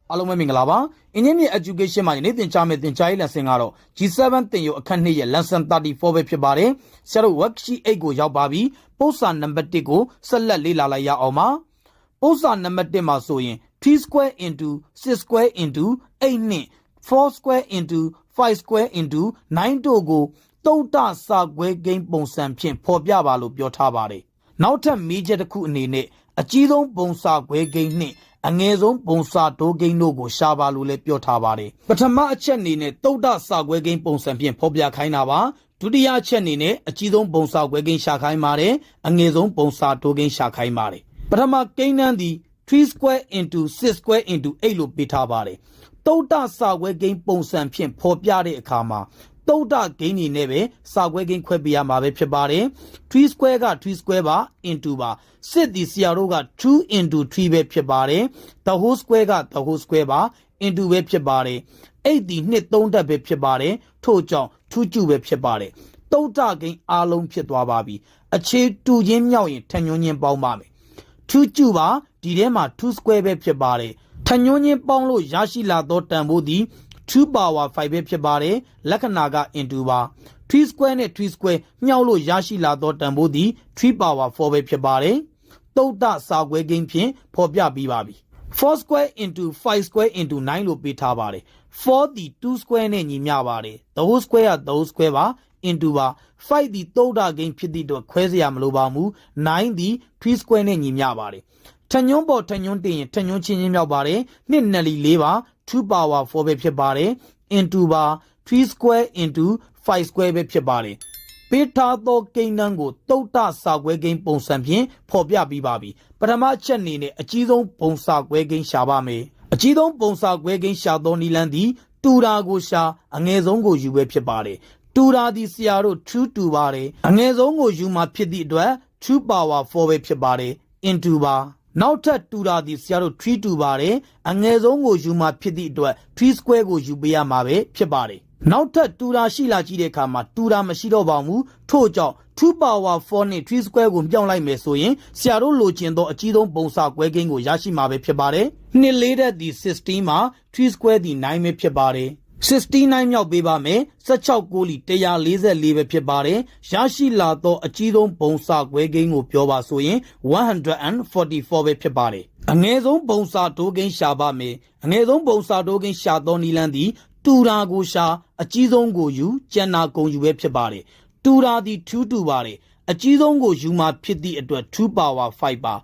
အားလုံးပဲမင်္ဂလာပါ Ingyin education မှာယနေ့သင်ကြားမယ့်သင်ကြားရေး lesson ကတော့ G7 သင်ယူအခန်း2ရဲ့ Lesson-34 ပဲဖြစ်ပါတယ်ဆရာတို့ worksheet 8ကိုရောက်ပါပြီပို့စာနံပါတ်1ကိုဆက်လက်လေ့လာလိုက်ရအောင်ပါပို့စာနံပါတ်1မှာဆိုရင် 3 square into 6 square into 8နဲ့ 4 square into 5 square into 9တို့ကိုတုတ်တစာခွဲကိန်းပုံစံဖြင့်ဖော်ပြပါလို့ပြောထားပါတယ်နောက်ထပ်မေးချက်တစ်ခုအနေနဲ့အကြီးဆုံးပုံစာခွဲကိန်းနှင့်အငယ်ဆုံးပုံစာတိုးကိန်းတို့ကိုရှာပါလို့လည်းပြောထားပါတယ်ပထမအချက်အနေနဲ့တုတ်တစာခွဲကိန်းပုံစံဖြင့်ဖော်ပြခိုင်းတာပါဒုတိယအချက်အနေနဲ့အကြီးဆုံးပုံစာခွဲကိန်းရှာခိုင်းပါတယ်အငယ်ဆုံးပုံစာတိုးကိန်းရှာခိုင်းပါတယ်ပထမကိန်းနှန်းသည်3 square into 6 square into 8လို့ပေးထားပါတယ်တုတ်တစာခွဲကိန်းပုံစံဖြင့်ဖော်ပြတဲ့အခါမှာတုတ်တဂိမ်းနေနဲ့ပဲစာခွဲကိန်းခွဲပြရမှာပဲဖြစ်ပါတယ်3 square က3 square ပါ into ပါစစ်ဒီဆရာတို့က2 into 3ပဲဖြစ်ပါတယ် the whole square က the whole square ပါ into ပဲဖြစ်ပါတယ်8ဒီနှစ်3တက်ပဲဖြစ်ပါတယ်ထို့ကြောင့်2ကျူပဲဖြစ်ပါတယ်တုတ်တဂိမ်းအားလုံးဖြစ်သွားပါပြီအခြေတူချင်းမြောက်ရင်ထညွှန်းချင်းပေါင်းပါမယ်2ကျူပါဒီထဲမှာ2 square ပဲဖြစ်ပါတယ်ထညွှန်းချင်းပေါင်းလို့ရရှိလာသောတန်ဖိုးသည်2 power 5ပဲဖြစ်ပါတယ်လက္ခဏာက into ပါ3 square နဲ့3 square မြှောက်လို့ရရှိလာသောတန်ဖိုးသည်3 power 4ပဲဖြစ်ပါတယ်တုတ်တစာခွဲကိန်းဖြင့်ဖော်ပြပြီးပါပြီ4 square into 5 square into 9လို့ပေးထားပါတယ်4ဒီ2 square နဲ့ညီမျှပါတယ် the whole square က the whole square ပါ into ပါ5ဒီတုတ်တကိန်းဖြစ်သည့်အတွက်ခွဲစရာမလိုပါဘူး9ဒီ3 square နဲ့ညီမျှပါတယ်ထညွှန်းပေါ်ထညွှန်းတင်ရင်ထညွှန်းချင်းချင်းမြောက်ပါတယ်နှစ်နယ်လီ4ပါ2 power 4ပဲဖြစ်ပါတယ် into ပါ3 square into 5 square ပဲဖြစ်ပါတယ်ပေးထားသောကိန်းနှန်းကိုတုတ်တစာခွဲကိန်းပုံစံဖြင့်ဖော်ပြပြီးပါပြီပထမချက်အနေနဲ့အကြီးဆုံးပုံစာခွဲကိန်းရှာပါမယ်အကြီးဆုံးပုံစာခွဲကိန်းရှာသောနည်းလမ်းသည်တူတာကိုရှာအငယ်ဆုံးကိုယူပဲဖြစ်ပါတယ်တူတာသည်ဆရာတို့2တူပါတယ်အငယ်ဆုံးကိုယူမှာဖြစ်သည့်အတွက်2 power 4ပဲဖြစ်ပါတယ် into ပါနောက်ထပ်တူတာသည်ဆရာတို့3တူပါတယ်အငယ်ဆုံးကိုယူမှာဖြစ်သည့်အတွက်3 square ကိုယူပေးရမှာပဲဖြစ်ပါတယ်နောက်ထပ်တူတာရှိလာကြည့်တဲ့အခါမှာတူတာမရှိတော့ပါဘူးထို့ကြောင့်2 power 4နဲ့3 square ကိုပြောင်းလိုက်မယ်ဆိုရင်ဆရာတို့လိုချင်သောအကြီးဆုံးပုံစာခွဲကိန်းကိုရရှိမှာပဲဖြစ်ပါတယ်2 4တဲ့ဒီ16မှာ3 square ဒီ9ပဲဖြစ်ပါတယ်69မြောက်ပေးပါမယ်16ကိုလီ144ပဲဖြစ်ပါတယ်ရရှိလာသောအကြီးဆုံးပုံစာခွဲကိန်းကိုပြောပါဆိုရင်144ပဲဖြစ်ပါတယ်အငယ်ဆုံးပုံစာတိုးကိန်းရှာပါမယ်အငယ်ဆုံးပုံစာတိုးကိန်းရှာသောနည်းလမ်းသည်တူတာကိုရှာအကြီးဆုံးကိုယူကျန်တာကုန်ယူပဲဖြစ်ပါတယ်တူတာသည်2တူပါတယ်အကြီးဆုံးကိုယူမှာဖြစ်သည့်အတွက်2 power 5ပါ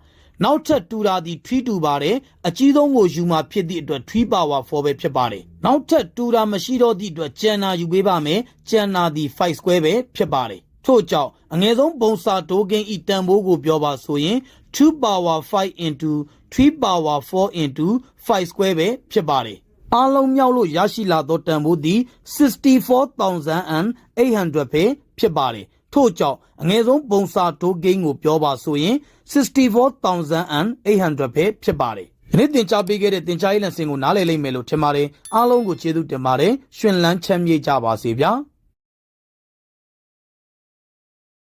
နောက်ထပ်တူတာသည်3တူပါတယ်အကြီးဆုံးကိုယူမှာဖြစ်သည့်အတွက်3 power 4ပဲဖြစ်ပါတယ်နောက်ထပ်တူတာမရှိတော့သည့်အတွက်ကျန်တာယူပေးပါမယ်ကျန်တာသည်5 squareပဲဖြစ်ပါတယ်ထို့ကြောင့်အငယ်ဆုံးပုံစာတိုးကိန်းဤတန်ဖိုးကိုပြောပါဆိုရင်2 power 5 into 3 power 4 into 5 square ပဲဖြစ်ပါတယ်အားလုံးမြောက်လို့ရရှိလာသောတန်ဖိုးသည်64800ပဲဖြစ်ပါတယ်ထို့ကြောင့်အငယ်ဆုံးပုံစာတိုးကိန်းကိုပြောပါဆိုရင်64800ပဲဖြစ်ပါတယ်ဒီနေ့သင်ကြားပေးခဲ့တဲ့သင်ကြားရေး lesson ကိုနားလည်လိမ့်မယ်လို့ထင်ပါတယ်အားလုံးကိုကျေးဇူးတင်ပါတယ်ရှင်လန်းချမ်းမြေ့ကြပါစေဗျာ